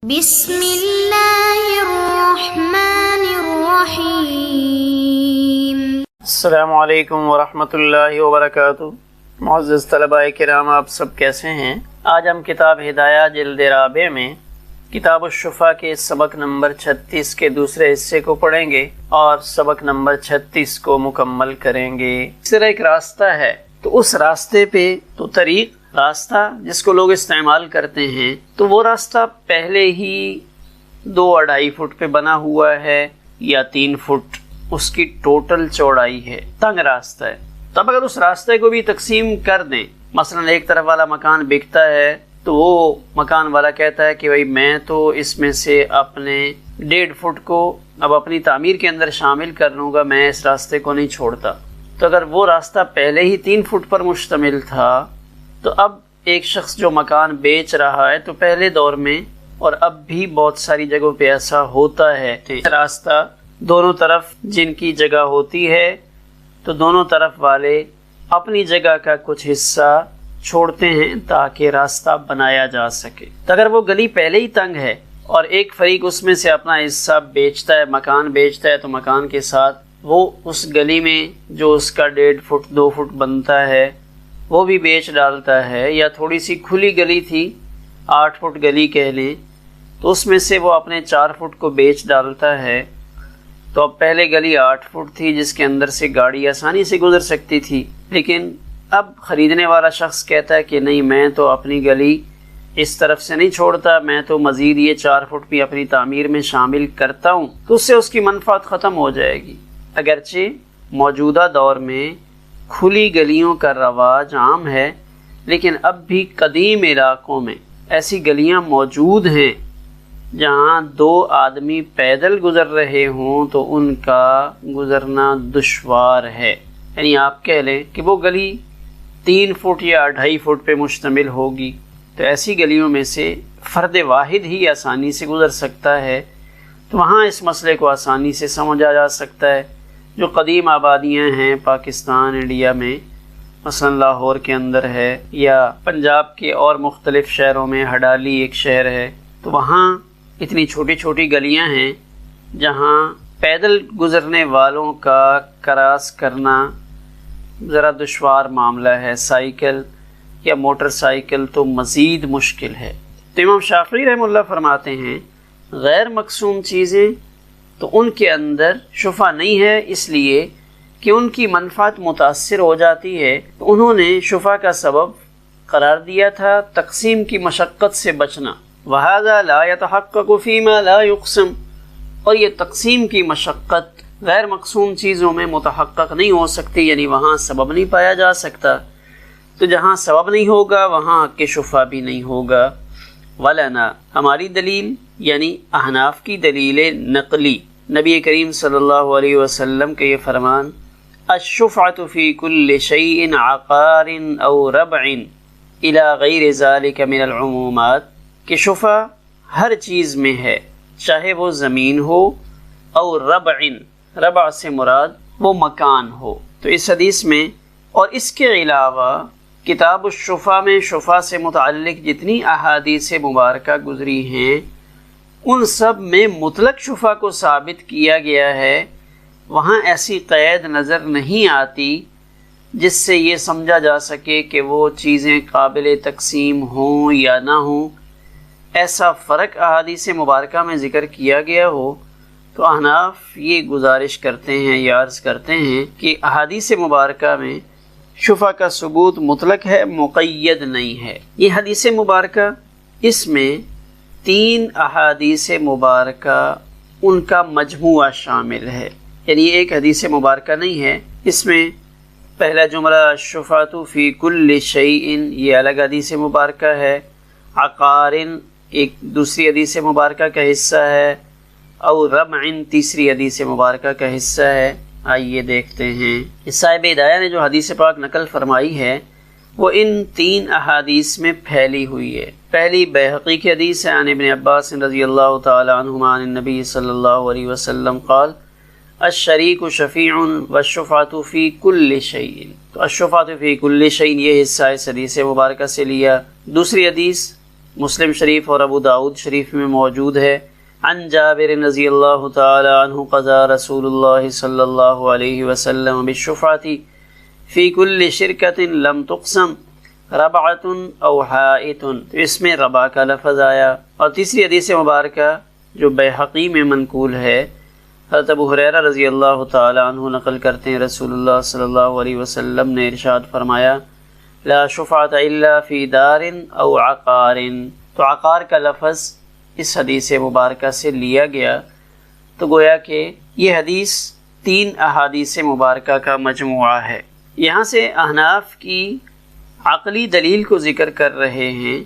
بسم اللہ الرحمن الرحیم۔ السلام علیکم ورحمۃ اللہ وبرکاتہ۔ معزز طلباء کرام، آپ سب کیسے ہیں؟ آج ہم کتاب ہدایہ جلد رابع میں کتاب الشفا کے سبق نمبر 36 کے دوسرے حصے کو پڑھیں گے اور سبق نمبر 36 کو مکمل کریں گے۔ اس طرح ایک راستہ ہے، تو اس راستے پہ تو طریق راستہ جس کو لوگ استعمال کرتے ہیں، تو وہ راستہ پہلے ہی 2-2.5 فٹ پہ بنا ہوا ہے یا 3 فٹ اس کی ٹوٹل چوڑائی ہے، تنگ راستہ ہے۔ تب اگر اس راستے کو بھی تقسیم کر دیں، مثلا ایک طرف والا مکان بکتا ہے تو وہ مکان والا کہتا ہے کہ بھائی میں تو اس میں سے اپنے 1.5 فٹ کو اب اپنی تعمیر کے اندر شامل کر لوں گا، میں اس راستے کو نہیں چھوڑتا۔ تو اگر وہ راستہ پہلے ہی 3 فٹ پر مشتمل تھا، تو اب ایک شخص جو مکان بیچ رہا ہے، تو پہلے دور میں اور اب بھی بہت ساری جگہوں پہ ایسا ہوتا ہے، راستہ دونوں طرف جن کی جگہ ہوتی ہے تو دونوں طرف والے اپنی جگہ کا کچھ حصہ چھوڑتے ہیں تاکہ راستہ بنایا جا سکے۔ تو اگر وہ گلی پہلے ہی تنگ ہے اور ایک فریق اس میں سے اپنا حصہ بیچتا ہے، مکان بیچتا ہے، تو مکان کے ساتھ وہ اس گلی میں جو اس کا 1.5 فٹ 2 فٹ بنتا ہے وہ بھی بیچ ڈالتا ہے، یا تھوڑی سی کھلی گلی تھی 8 فٹ گلی کہہ لیں، تو اس میں سے وہ اپنے 4 فٹ کو بیچ ڈالتا ہے۔ تو اب پہلے گلی 8 فٹ تھی جس کے اندر سے گاڑی آسانی سے گزر سکتی تھی، لیکن اب خریدنے والا شخص کہتا ہے کہ نہیں، میں تو اپنی گلی اس طرف سے نہیں چھوڑتا، میں تو مزید یہ 4 فٹ بھی اپنی تعمیر میں شامل کرتا ہوں، تو اس سے اس کی منفعت ختم ہو جائے گی۔ اگرچہ موجودہ دور میں کھلی گلیوں کا رواج عام ہے، لیکن اب بھی قدیم علاقوں میں ایسی گلیاں موجود ہیں جہاں 2 آدمی پیدل گزر رہے ہوں تو ان کا گزرنا دشوار ہے، یعنی آپ کہہ لیں کہ وہ گلی 3 فٹ یا 2.5 فٹ پہ مشتمل ہوگی، تو ایسی گلیوں میں سے فرد واحد ہی آسانی سے گزر سکتا ہے۔ تو وہاں اس مسئلے کو آسانی سے سمجھا جا سکتا ہے۔ جو قدیم آبادیاں ہیں پاکستان انڈیا میں، مثلا لاہور کے اندر ہے، یا پنجاب کے اور مختلف شہروں میں ہڈالی ایک شہر ہے، تو وہاں اتنی چھوٹی چھوٹی گلیاں ہیں جہاں پیدل گزرنے والوں کا کراس کرنا ذرا دشوار معاملہ ہے، سائیکل یا موٹر سائیکل تو مزید مشکل ہے۔ تو امام شافعی رحمہ اللہ فرماتے ہیں غیر مقسوم چیزیں تو ان کے اندر شفا نہیں ہے، اس لیے کہ ان کی منفعت متاثر ہو جاتی ہے، تو انہوں نے شفا کا سبب قرار دیا تھا تقسیم کی مشقت سے بچنا۔ وَهَذَا لَا يَتَحَقَّقُ فِي مَا لَا يُقْسَمُ، اور یہ تقسیم کی مشقت غیر مقسوم چیزوں میں متحقق نہیں ہو سکتی، یعنی وہاں سبب نہیں پایا جا سکتا، تو جہاں سبب نہیں ہوگا وہاں حق شفا بھی نہیں ہوگا۔ وَلَنَا، ہماری دلیل یعنی احناف کی دلیل نقلی، نبی کریم صلی اللہ علیہ وسلم کے یہ فرمان الشفعۃ فی کل شیء عقار او ربع الی غیر ذلک من العمومات، کہ شفع ہر چیز میں ہے، چاہے وہ زمین ہو او ربع، ربع سے مراد وہ مکان ہو۔ تو اس حدیث میں اور اس کے علاوہ کتاب الشفا میں شفا سے متعلق جتنی احادیث مبارکہ گزری ہیں ان سب میں مطلق شفا کو ثابت کیا گیا ہے، وہاں ایسی قید نظر نہیں آتی جس سے یہ سمجھا جا سکے کہ وہ چیزیں قابل تقسیم ہوں یا نہ ہوں۔ ایسا فرق احادیث مبارکہ میں ذکر کیا گیا ہو تو احناف یہ گزارش کرتے ہیں یا عرض کرتے ہیں کہ احادیث مبارکہ میں شفا کا ثبوت مطلق ہے، مقید نہیں ہے۔ یہ حدیث مبارکہ، اس میں 3 احادیث مبارکہ ان کا مجموعہ شامل ہے، یعنی ایک حدیث مبارکہ نہیں ہے۔ اس میں پہلا جملہ الشفاۃ فی کل شیء یہ الگ حدیث مبارکہ ہے، عقار ایک دوسری حدیث مبارکہ کا حصہ ہے، اور ربع تیسری حدیث مبارکہ کا حصہ ہے۔ آئیے دیکھتے ہیں، صاحب ہدایہ نے جو حدیث پاک نقل فرمائی ہے وہ ان 3 احادیث میں پھیلی ہوئی ہے۔ پہلی بیہقی کی حدیث ہے، عن ابن عباس رضی اللہ تعالی عنہما عن النبی صلی اللہ علیہ وسلم قال الشریک شفیع والشفعۃ فی کل شیء، تو الشفعۃ فی کل شیء یہ حصہ اس حدیث مبارکہ سے لیا۔ دوسری حدیث مسلم شریف اور ابو داؤد شریف میں موجود ہے۔ عن جابر رضی اللہ تعالی عنہ قضا رسول اللہ صلی اللہ علیہ وسلم بالشفعۃ فی کل شرکۃ لم تقسم ربعۃ او حائط، اس میں ربع کا لفظ آیا۔ اور تیسری حدیث مبارکہ جو بیہقی میں منقول ہے، حضرت ابو ہریرہ رضی اللہ تعالی عنہ نقل کرتے ہیں رسول اللہ صلی اللہ علیہ وسلم نے ارشاد فرمایا لا شفعۃ الا فی دار او عقار، تو عقار کا لفظ اس حدیث مبارکہ سے لیا گیا۔ تو گویا کہ یہ حدیث 3 احادیث مبارکہ کا مجموعہ ہے۔ یہاں سے احناف کی عقلی دلیل کو ذکر کر رہے ہیں،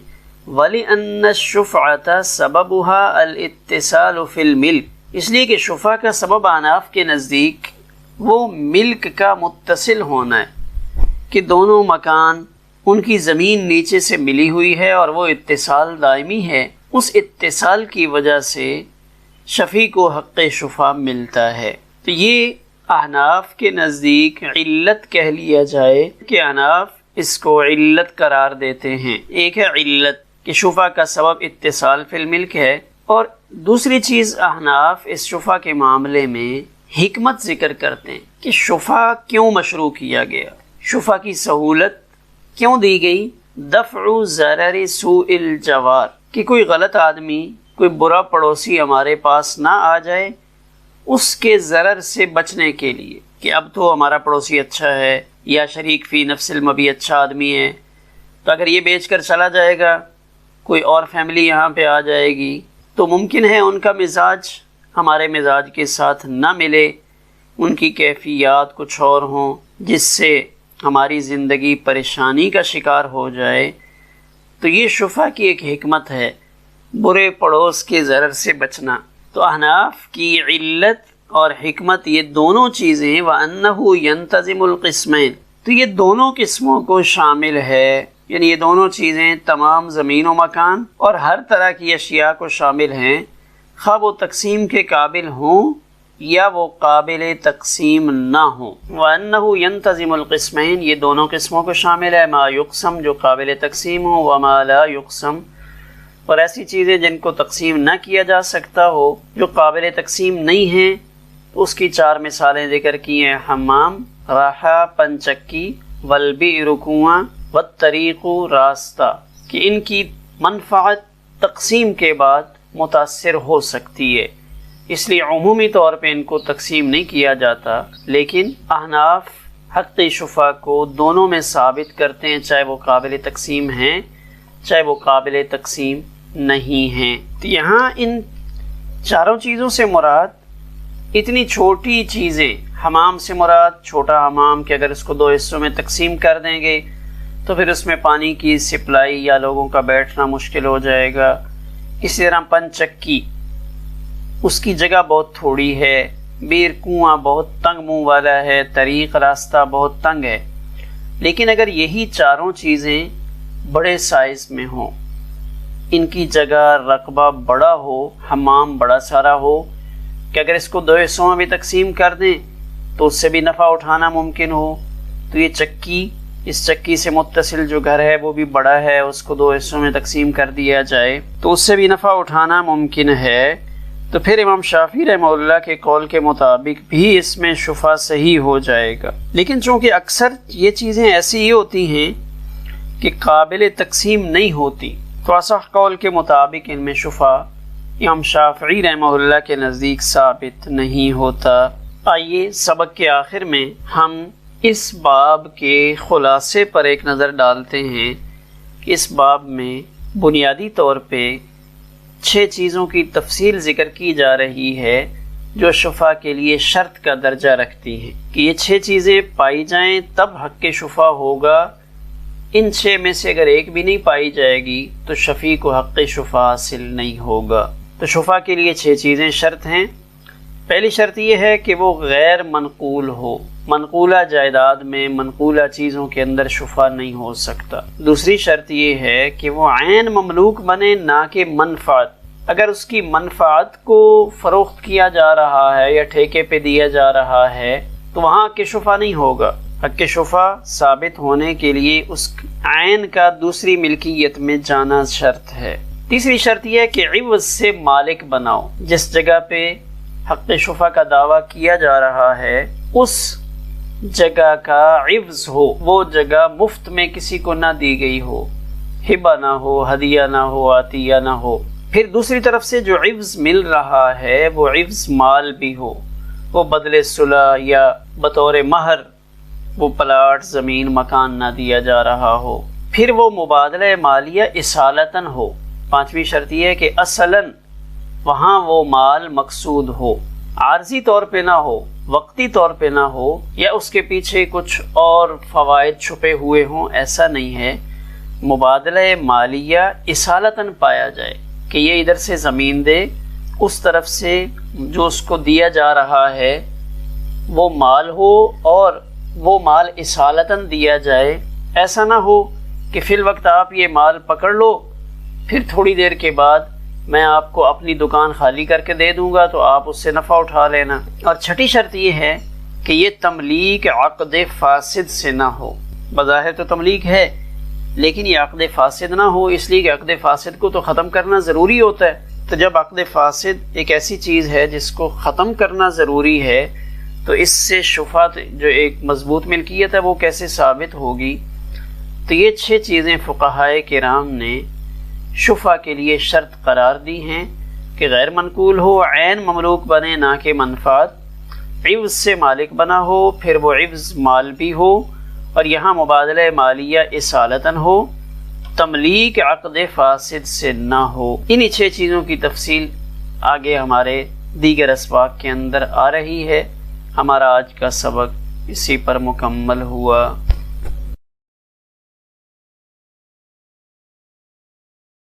وَلِأَنَّ الشُّفْعَةَ سَبَبُهَا الْاِتِّصَالُ فِي الْمِلْكِ، اس لیے کہ شفعہ کا سبب احناف کے نزدیک وہ ملک کا متصل ہونا ہے کہ دونوں مکان ان کی زمین نیچے سے ملی ہوئی ہے اور وہ اتصال دائمی ہے، اس اتصال کی وجہ سے شفیع کو حق شفعہ ملتا ہے۔ تو یہ احناف کے نزدیک علت کہہ لیا جائے کہ احناف اس کو علت قرار دیتے ہیں۔ ایک ہے علت کہ شفعہ کا سبب اتصال فی الملک ہے، اور دوسری چیز احناف اس شفعہ کے معاملے میں حکمت ذکر کرتے ہیں کہ شفعہ کیوں مشروع کیا گیا، شفعہ کی سہولت کیوں دی گئی، دفع ضرر سوء الجوار، کہ کوئی غلط آدمی، کوئی برا پڑوسی ہمارے پاس نہ آ جائے، اس کے ضرر سے بچنے کے لیے کہ اب تو ہمارا پڑوسی اچھا ہے یا شریک فی نفس المبی اچھا آدمی ہے، تو اگر یہ بیچ کر چلا جائے گا کوئی اور فیملی یہاں پہ آ جائے گی تو ممکن ہے ان کا مزاج ہمارے مزاج کے ساتھ نہ ملے، ان کی کیفیات کچھ اور ہوں جس سے ہماری زندگی پریشانی کا شکار ہو جائے۔ تو یہ شفعہ کی ایک حکمت ہے، برے پڑوس کے ضرر سے بچنا۔ تو احناف کی علت اور حکمت یہ دونوں چیزیں وَأَنَّهُ يَنْتَظِمُ الْقِسْمَيْنِ، تو یہ دونوں قسموں کو شامل ہے، یعنی یہ دونوں چیزیں تمام زمین و مکان اور ہر طرح کی اشیاء کو شامل ہیں، خواہ وہ تقسیم کے قابل ہوں یا وہ قابل تقسیم نہ ہوں۔ وَأَنَّهُ يَنْتَظِمُ الْقِسْمَيْنِ، یہ دونوں قسموں کو شامل ہے، ما یقسم جو قابل تقسیم ہو، وما لا یقسم اور ایسی چیزیں جن کو تقسیم نہ کیا جا سکتا ہو، جو قابل تقسیم نہیں ہیں، اس کی 4 مثالیں ذکر کی ہیں، حمام، راحہ، پنچکی، والبئر کنواں، والطریق راستہ، کہ ان کی منفعت تقسیم کے بعد متاثر ہو سکتی ہے، اس لیے عمومی طور پہ ان کو تقسیم نہیں کیا جاتا، لیکن احناف حق شفعہ کو دونوں میں ثابت کرتے ہیں، چاہے وہ قابل تقسیم ہیں چاہے وہ قابل تقسیم نہیں ہیں۔ تو یہاں ان 4 چیزوں سے مراد اتنی چھوٹی چیزیں، حمام سے مراد چھوٹا حمام کہ اگر اس کو 2 حصوں میں تقسیم کر دیں گے تو پھر اس میں پانی کی سپلائی یا لوگوں کا بیٹھنا مشکل ہو جائے گا۔ اسی طرح پنچکی، اس کی جگہ بہت تھوڑی ہے، بیر کنواں بہت تنگ منہ والا ہے، طریق راستہ بہت تنگ ہے۔ لیکن اگر یہی 4 چیزیں بڑے سائز میں ہوں، ان کی جگہ رقبہ بڑا ہو، حمام بڑا سارا ہو کہ اگر اس کو 2 حصوں میں بھی تقسیم کر دیں تو اس سے بھی نفع اٹھانا ممکن ہو، تو یہ چکی، اس چکی سے متصل جو گھر ہے وہ بھی بڑا ہے، اس کو 2 حصوں میں تقسیم کر دیا جائے تو اس سے بھی نفع اٹھانا ممکن ہے، تو پھر امام شافعی رحمہ اللہ کے قول کے مطابق بھی اس میں شفعہ صحیح ہو جائے گا۔ لیکن چونکہ اکثر یہ چیزیں ایسی ہی ہوتی ہیں کہ قابل تقسیم نہیں ہوتی، تو اصح قول کے مطابق ان میں شفعہ امام شافعی رحمہ اللہ کے نزدیک ثابت نہیں ہوتا۔ آئیے سبق کے آخر میں ہم اس باب کے خلاصے پر ایک نظر ڈالتے ہیں کہ اس باب میں بنیادی طور پہ 6 چیزوں کی تفصیل ذکر کی جا رہی ہے جو شفعہ کے لیے شرط کا درجہ رکھتی ہیں کہ یہ 6 چیزیں پائی جائیں تب حق شفعہ ہوگا، ان 6 میں سے اگر ایک بھی نہیں پائی جائے گی تو شفیع کو حق شفعہ حاصل نہیں ہوگا۔ تو شفعہ کے لیے 6 چیزیں شرط ہیں۔ پہلی شرط یہ ہے کہ وہ غیر منقول ہو، منقولہ جائیداد میں منقولہ چیزوں کے اندر شفعہ نہیں ہو سکتا۔ دوسری شرط یہ ہے کہ وہ عین مملوک بنے، نہ کہ منفعت۔ اگر اس کی منفعت کو فروخت کیا جا رہا ہے یا ٹھیکے پہ دیا جا رہا ہے تو وہاں حق شفعہ نہیں ہوگا۔ حق شفعہ ثابت ہونے کے لیے اس عین کا دوسری ملکیت میں جانا شرط ہے۔ تیسری شرط یہ ہے کہ عوض سے مالک بناؤ، جس جگہ پہ حق شفا کا دعویٰ کیا جا رہا ہے اس جگہ کا عوض ہو، وہ جگہ مفت میں کسی کو نہ دی گئی ہو، ہبہ نہ ہو، ہدیہ نہ ہو، عطیہ نہ ہو۔ پھر دوسری طرف سے جو عوض مل رہا ہے وہ عوض مال بھی ہو، وہ بدلے صلح یا بطور مہر وہ پلاٹ، زمین، مکان نہ دیا جا رہا ہو۔ پھر وہ مبادلہ مالیہ اصالتاً ہو۔ پانچویں شرط یہ ہے کہ اصلاً وہاں وہ مال مقصود ہو، عارضی طور پہ نہ ہو، وقتی طور پہ نہ ہو، یا اس کے پیچھے کچھ اور فوائد چھپے ہوئے ہوں، ایسا نہیں ہے۔ مبادلہ مالیہ اصالتاً پایا جائے کہ یہ ادھر سے زمین دے، اس طرف سے جو اس کو دیا جا رہا ہے وہ مال ہو، اور وہ مال اصالتاً دیا جائے۔ ایسا نہ ہو کہ فی الوقت آپ یہ مال پکڑ لو، پھر تھوڑی دیر کے بعد میں آپ کو اپنی دکان خالی کر کے دے دوں گا تو آپ اس سے نفع اٹھا لینا۔ اور چھٹی شرط یہ ہے کہ یہ تملیک عقد فاسد سے نہ ہو۔ بظاہر تو تملیک ہے لیکن یہ عقد فاسد نہ ہو، اس لیے کہ عقد فاسد کو تو ختم کرنا ضروری ہوتا ہے۔ تو جب عقد فاسد ایک ایسی چیز ہے جس کو ختم کرنا ضروری ہے تو اس سے شفا جو ایک مضبوط ملکیت ہے وہ کیسے ثابت ہوگی؟ تو یہ 6 چیزیں فقہائے کرام نے شفا کے لیے شرط قرار دی ہیں کہ غیر منقول ہو، عین مملوک بنے نہ کہ منفعت، عوض سے مالک بنا ہو، پھر وہ عوض مال بھی ہو، اور یہاں مبادلہ مالیہ اصالتاً ہو، تملیک عقد فاسد سے نہ ہو۔ انہی 6 چیزوں کی تفصیل آگے ہمارے دیگر اسباق کے اندر آ رہی ہے۔ ہمارا آج کا سبق اسی پر مکمل ہوا۔